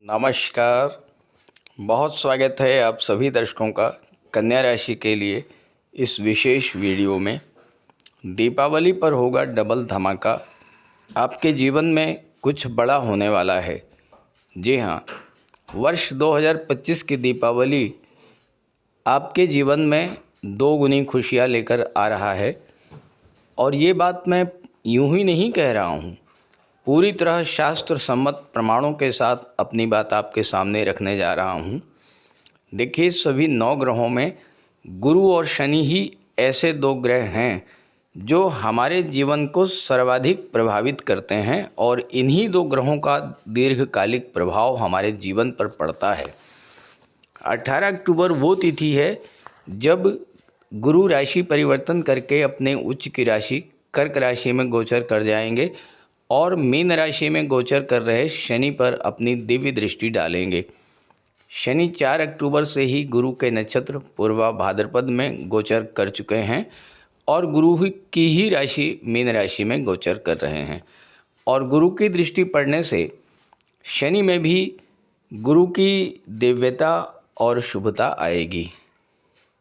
नमस्कार। बहुत स्वागत है आप सभी दर्शकों का कन्या राशि के लिए इस विशेष वीडियो में। दीपावली पर होगा डबल धमाका। आपके जीवन में कुछ बड़ा होने वाला है। जी हाँ, वर्ष 2025 की दीपावली आपके जीवन में दो गुनी खुशियाँ लेकर आ रहा है। और ये बात मैं यूं ही नहीं कह रहा हूँ, पूरी तरह शास्त्र सम्मत प्रमाणों के साथ अपनी बात आपके सामने रखने जा रहा हूँ। देखिए, सभी 9 ग्रहों में गुरु और शनि ही ऐसे 2 ग्रह हैं जो हमारे जीवन को सर्वाधिक प्रभावित करते हैं और इन्हीं 2 ग्रहों का दीर्घकालिक प्रभाव हमारे जीवन पर पड़ता है। 18 अक्टूबर वो तिथि है जब गुरु राशि परिवर्तन करके अपने उच्च की राशि कर्क राशि में गोचर कर जाएंगे और मीन राशि में गोचर कर रहे शनि पर अपनी दिव्य दृष्टि डालेंगे। शनि 4 अक्टूबर से ही गुरु के नक्षत्र पूर्वा भाद्रपद में गोचर कर चुके हैं और गुरु की ही राशि मीन राशि में गोचर कर रहे हैं। और गुरु की दृष्टि पड़ने से शनि में भी गुरु की दिव्यता और शुभता आएगी।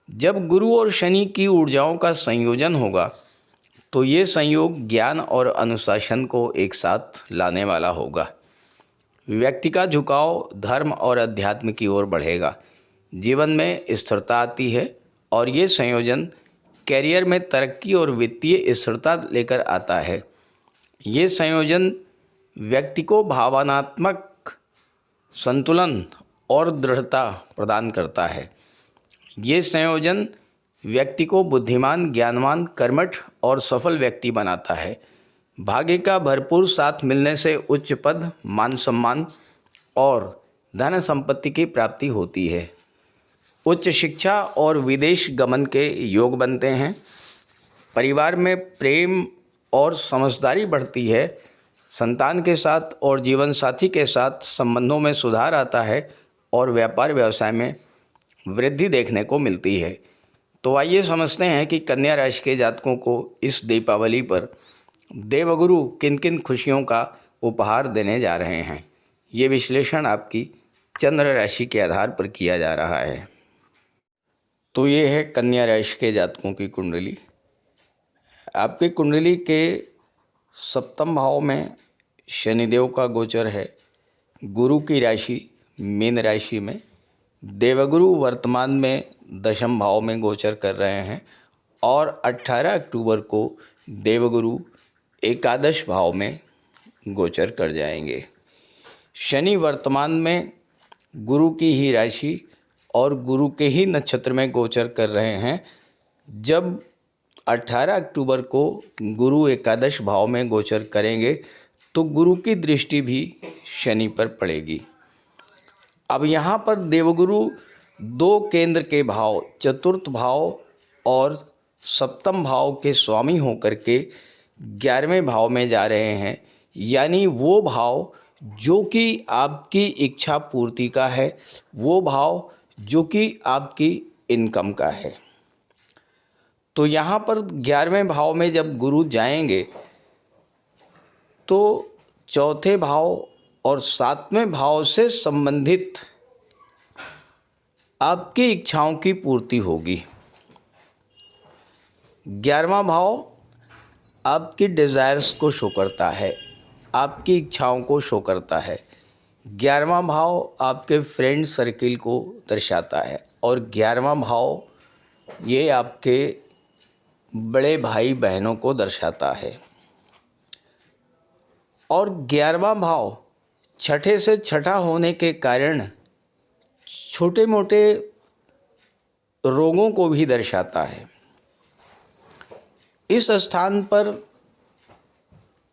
जब गुरु और शनि की ऊर्जाओं का संयोजन होगा तो ये संयोग ज्ञान और अनुशासन को एक साथ लाने वाला होगा। व्यक्ति का झुकाव धर्म और अध्यात्म की ओर बढ़ेगा। जीवन में स्थिरता आती है और ये संयोजन कैरियर में तरक्की और वित्तीय स्थिरता लेकर आता है। ये संयोजन व्यक्ति को भावनात्मक संतुलन और दृढ़ता प्रदान करता है। ये संयोजन व्यक्ति को बुद्धिमान, ज्ञानवान, कर्मठ और सफल व्यक्ति बनाता है। भाग्य का भरपूर साथ मिलने से उच्च पद, मान सम्मान और धन संपत्ति की प्राप्ति होती है। उच्च शिक्षा और विदेश गमन के योग बनते हैं। परिवार में प्रेम और समझदारी बढ़ती है। संतान के साथ और जीवन साथी के साथ संबंधों में सुधार आता है और व्यापार व्यवसाय में वृद्धि देखने को मिलती है। तो आइए समझते हैं कि कन्या राशि के जातकों को इस दीपावली पर देवगुरु किन किन खुशियों का उपहार देने जा रहे हैं। ये विश्लेषण आपकी चंद्र राशि के आधार पर किया जा रहा है। तो ये है कन्या राशि के जातकों की कुंडली। आपकी कुंडली के सप्तम भाव में शनिदेव का गोचर है। गुरु की राशि मीन राशि में। देवगुरु वर्तमान में दशम भाव में गोचर कर रहे हैं और 18 अक्टूबर को देवगुरु एकादश भाव में गोचर कर जाएंगे। शनि वर्तमान में गुरु की ही राशि और गुरु के ही नक्षत्र में गोचर कर रहे हैं। जब 18 अक्टूबर को गुरु एकादश भाव में गोचर करेंगे तो गुरु की दृष्टि भी शनि पर पड़ेगी। अब यहाँ पर देवगुरु 2 केंद्र के भाव, चतुर्थ भाव और सप्तम भाव के स्वामी होकर के 11वें भाव में जा रहे हैं। यानी वो भाव जो कि आपकी इच्छा पूर्ति का है, वो भाव जो कि आपकी इनकम का है। तो यहाँ पर 11वें भाव में जब गुरु जाएंगे तो चौथे भाव और 7वें भाव से संबंधित आपकी इच्छाओं की पूर्ति होगी। 11वां भाव आपकी डिज़ायर्स को शो करता है, आपकी इच्छाओं को शो करता है। 11वां भाव आपके फ्रेंड सर्किल को दर्शाता है और 11वां भाव ये आपके बड़े भाई बहनों को दर्शाता है। और 11वां भाव छठे से छठा होने के कारण छोटे मोटे रोगों को भी दर्शाता है। इस स्थान पर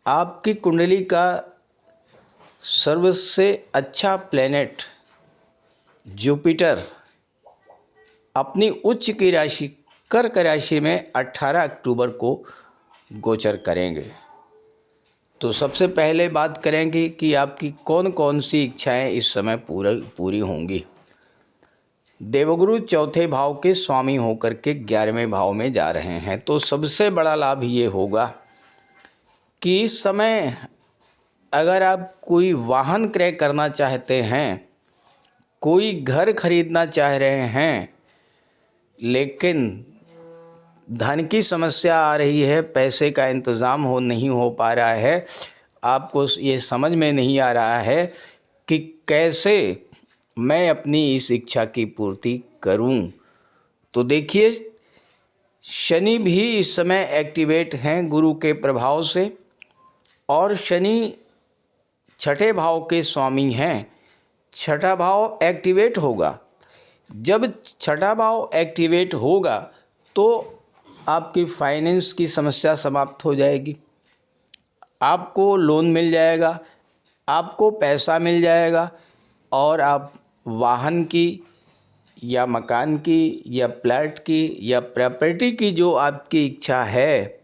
आपकी कुंडली का सबसे अच्छा प्लेनेट जुपिटर अपनी उच्च की राशि कर्क राशि में 18 अक्टूबर को गोचर करेंगे। तो सबसे पहले बात करेंगे कि आपकी कौन कौन सी इच्छाएं इस समय पूरी होंगी। देवगुरु चौथे भाव के स्वामी होकर के 11वें भाव में जा रहे हैं। तो सबसे बड़ा लाभ ये होगा कि इस समय अगर आप कोई वाहन क्रय करना चाहते हैं, कोई घर खरीदना चाह रहे हैं, लेकिन धन की समस्या आ रही है, पैसे का इंतज़ाम नहीं हो पा रहा है, आपको ये समझ में नहीं आ रहा है कि कैसे मैं अपनी इस इच्छा की पूर्ति करूं, तो देखिए शनि भी इस समय एक्टिवेट हैं गुरु के प्रभाव से, और शनि छठे भाव के स्वामी हैं। छठा भाव एक्टिवेट होगा। जब छठा भाव एक्टिवेट होगा तो आपकी फाइनेंस की समस्या समाप्त हो जाएगी, आपको लोन मिल जाएगा, आपको पैसा मिल जाएगा, और आप वाहन की या मकान की या फ्लैट की या प्रॉपर्टी की जो आपकी इच्छा है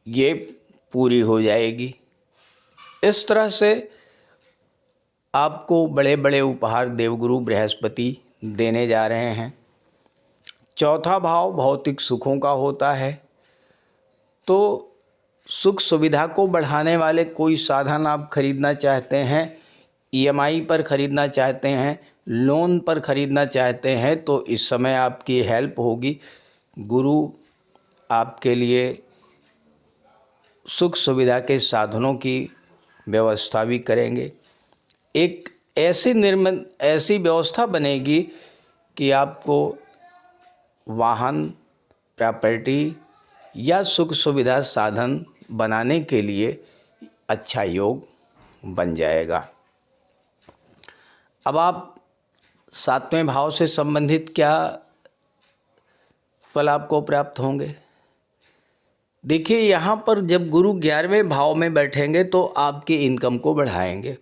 ये पूरी हो जाएगी। इस तरह से आपको बड़े बड़े उपहार देवगुरु बृहस्पति देने जा रहे हैं। चौथा भाव भौतिक सुखों का होता है, तो सुख सुविधा को बढ़ाने वाले कोई साधन आप खरीदना चाहते हैं, ईएमआई पर खरीदना चाहते हैं, लोन पर खरीदना चाहते हैं, तो इस समय आपकी हेल्प होगी। गुरु आपके लिए सुख सुविधा के साधनों की व्यवस्था भी करेंगे। एक ऐसी व्यवस्था बनेगी कि आपको वाहन, प्रॉपर्टी या सुख सुविधा साधन बनाने के लिए अच्छा योग बन जाएगा। अब आप सातवें भाव से संबंधित क्या फल आपको प्राप्त होंगे? देखिए यहाँ पर जब गुरु 11वें भाव में बैठेंगे तो आपकी इनकम को बढ़ाएंगे,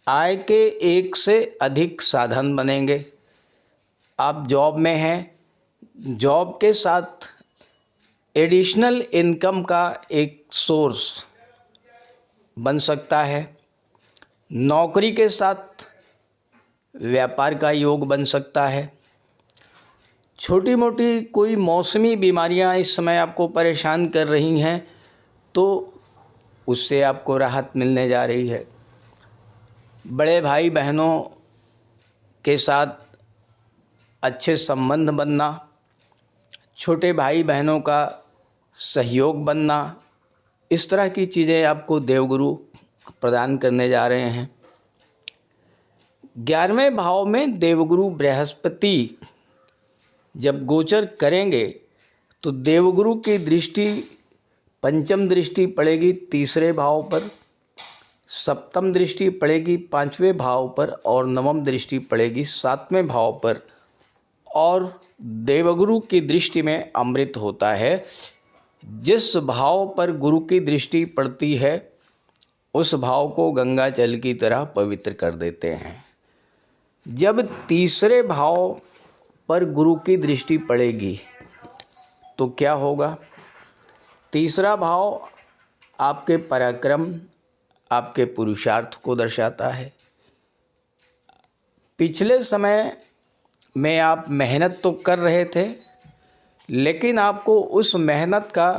आय के एक से अधिक साधन बनेंगे। आप जॉब में हैं, जॉब के साथ एडिशनल इनकम का एक सोर्स बन सकता है। नौकरी के साथ व्यापार का योग बन सकता है। छोटी मोटी कोई मौसमी बीमारियां इस समय आपको परेशान कर रही हैं तो उससे आपको राहत मिलने जा रही है। बड़े भाई बहनों के साथ अच्छे संबंध बनना, छोटे भाई बहनों का सहयोग बनना, इस तरह की चीज़ें आपको देवगुरु प्रदान करने जा रहे हैं। 11वें भाव में देवगुरु बृहस्पति जब गोचर करेंगे तो देवगुरु की दृष्टि, पंचम दृष्टि पड़ेगी तीसरे भाव पर, सप्तम दृष्टि पड़ेगी 5वें भाव पर, और नवम दृष्टि पड़ेगी 7वें भाव पर। और देवगुरु की दृष्टि में अमृत होता है। जिस भाव पर गुरु की दृष्टि पड़ती है उस भाव को गंगा जल की तरह पवित्र कर देते हैं। जब तीसरे भाव पर गुरु की दृष्टि पड़ेगी तो क्या होगा? तीसरा भाव आपके पराक्रम, आपके पुरुषार्थ को दर्शाता है। पिछले समय में आप मेहनत तो कर रहे थे, लेकिन आपको उस मेहनत का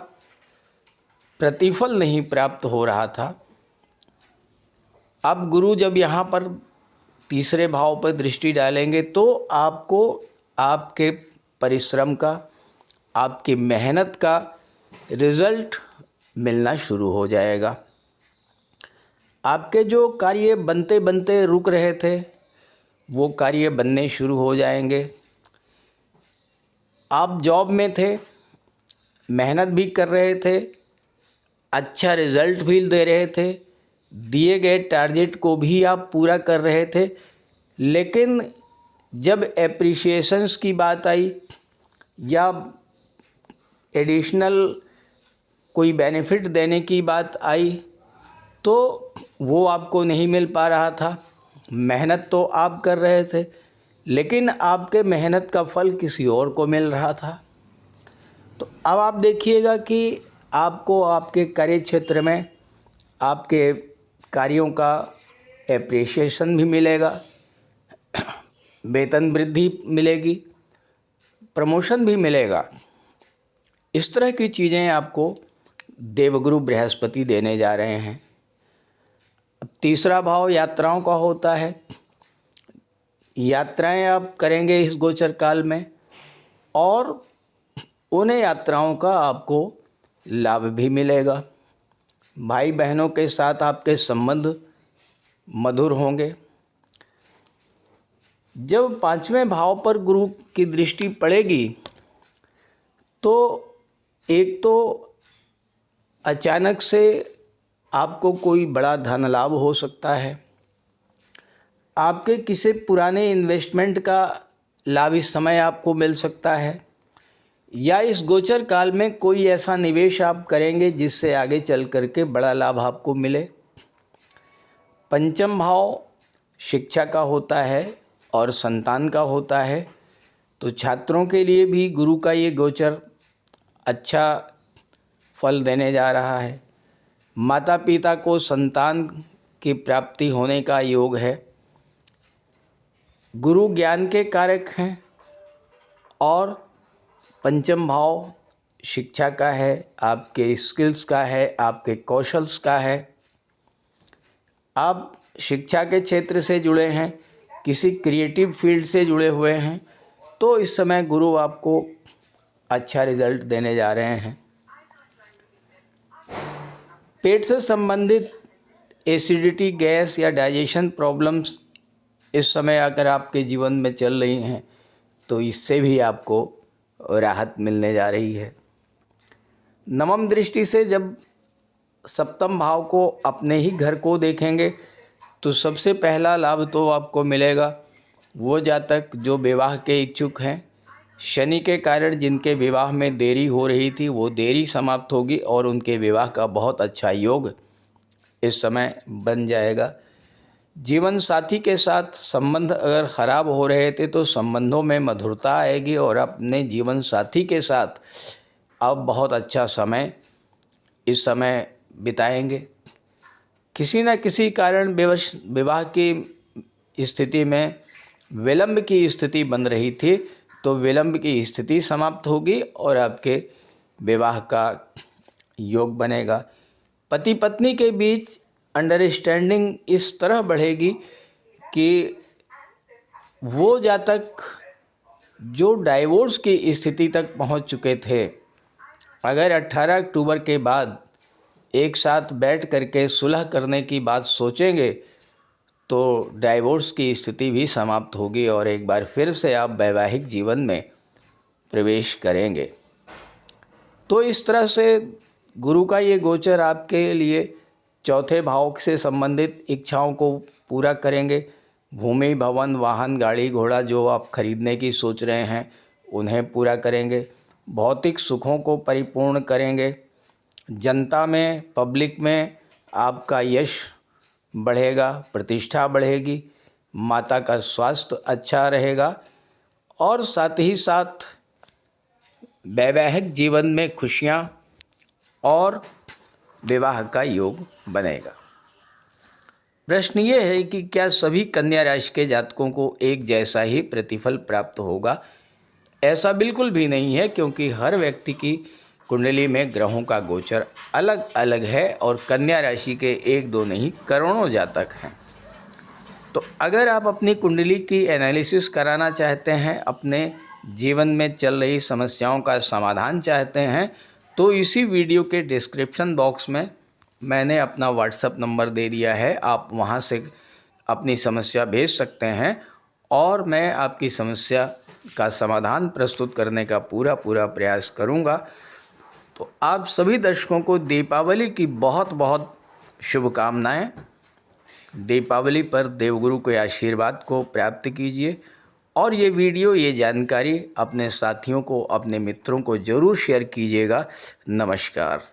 प्रतिफल नहीं प्राप्त हो रहा था। अब गुरु जब यहाँ पर तीसरे भाव पर दृष्टि डालेंगे तो आपको आपके परिश्रम का, आपकी मेहनत का रिज़ल्ट मिलना शुरू हो जाएगा। आपके जो कार्य बनते बनते रुक रहे थे वो कार्य बनने शुरू हो जाएंगे। आप जॉब में थे, मेहनत भी कर रहे थे, अच्छा रिज़ल्ट भी दे रहे थे, दिए गए टारगेट को भी आप पूरा कर रहे थे, लेकिन जब एप्रिसिएशंस की बात आई या एडिशनल कोई बेनिफिट देने की बात आई तो वो आपको नहीं मिल पा रहा था। मेहनत तो आप कर रहे थे, लेकिन आपके मेहनत का फल किसी और को मिल रहा था। तो अब आप देखिएगा कि आपको आपके कार्य क्षेत्र में आपके कार्यों का एप्रिसिएशन भी मिलेगा, वेतन वृद्धि मिलेगी, प्रमोशन भी मिलेगा। इस तरह की चीज़ें आपको देवगुरु बृहस्पति देने जा रहे हैं। अब तीसरा भाव यात्राओं का होता है। यात्राएं आप करेंगे इस गोचर काल में और उन्हें यात्राओं का आपको लाभ भी मिलेगा। भाई बहनों के साथ आपके संबंध मधुर होंगे। जब पांचवें भाव पर गुरु की दृष्टि पड़ेगी तो एक तो अचानक से आपको कोई बड़ा धन लाभ हो सकता है। आपके किसी पुराने इन्वेस्टमेंट का लाभ इस समय आपको मिल सकता है, या इस गोचर काल में कोई ऐसा निवेश आप करेंगे जिससे आगे चल करके बड़ा लाभ आपको मिले। पंचम भाव शिक्षा का होता है और संतान का होता है, तो छात्रों के लिए भी गुरु का ये गोचर अच्छा फल देने जा रहा है। माता पिता को संतान की प्राप्ति होने का योग है। गुरु ज्ञान के कारक हैं और पंचम भाव शिक्षा का है, आपके स्किल्स का है, आपके कौशल्स का है। आप शिक्षा के क्षेत्र से जुड़े हैं, किसी क्रिएटिव फील्ड से जुड़े हुए हैं, तो इस समय गुरु आपको अच्छा रिजल्ट देने जा रहे हैं। पेट से संबंधित एसिडिटी, गैस या डाइजेशन प्रॉब्लम्स इस समय अगर आपके जीवन में चल रही हैं तो इससे भी आपको राहत मिलने जा रही है। नवम दृष्टि से जब सप्तम भाव को अपने ही घर को देखेंगे तो सबसे पहला लाभ तो आपको मिलेगा वो जातक जो विवाह के इच्छुक हैं। शनि के कारण जिनके विवाह में देरी हो रही थी वो देरी समाप्त होगी और उनके विवाह का बहुत अच्छा योग इस समय बन जाएगा। जीवन साथी के साथ संबंध अगर ख़राब हो रहे थे तो संबंधों में मधुरता आएगी और अपने जीवन साथी के साथ आप बहुत अच्छा समय इस समय बिताएंगे। किसी न किसी कारण विवाह की स्थिति में विलंब की स्थिति बन रही थी तो विलंब की स्थिति समाप्त होगी और आपके विवाह का योग बनेगा। पति पत्नी के बीच अंडरस्टैंडिंग इस तरह बढ़ेगी कि वो जातक जो डाइवोर्स की स्थिति तक पहुंच चुके थे, अगर 18 अक्टूबर के बाद एक साथ बैठ करके सुलह करने की बात सोचेंगे तो डाइवोर्स की स्थिति भी समाप्त होगी और एक बार फिर से आप वैवाहिक जीवन में प्रवेश करेंगे। तो इस तरह से गुरु का ये गोचर आपके लिए चौथे भाव से संबंधित इच्छाओं को पूरा करेंगे। भूमि, भवन, वाहन, गाड़ी, घोड़ा जो आप खरीदने की सोच रहे हैं उन्हें पूरा करेंगे। भौतिक सुखों को परिपूर्ण करेंगे। जनता में, पब्लिक में आपका यश बढ़ेगा, प्रतिष्ठा बढ़ेगी, माता का स्वास्थ्य अच्छा रहेगा और साथ ही साथ वैवाहिक जीवन में खुशियाँ और विवाह का योग बनेगा। प्रश्न ये है कि क्या सभी कन्या राशि के जातकों को एक जैसा ही प्रतिफल प्राप्त होगा? ऐसा बिल्कुल भी नहीं है, क्योंकि हर व्यक्ति की कुंडली में ग्रहों का गोचर अलग अलग है और कन्या राशि के एक दो नहीं करोड़ों जातक हैं। तो अगर आप अपनी कुंडली की एनालिसिस कराना चाहते हैं, अपने जीवन में चल रही समस्याओं का समाधान चाहते हैं, तो इसी वीडियो के डिस्क्रिप्शन बॉक्स में मैंने अपना व्हाट्सएप नंबर दे दिया है। आप वहां से अपनी समस्या भेज सकते हैं और मैं आपकी समस्या का समाधान प्रस्तुत करने का पूरा प्रयास करूंगा। तो आप सभी दर्शकों को दीपावली की बहुत बहुत शुभकामनाएं। दीपावली पर देवगुरु के आशीर्वाद को प्राप्त कीजिए और ये वीडियो, ये जानकारी अपने साथियों को, अपने मित्रों को ज़रूर शेयर कीजिएगा। नमस्कार।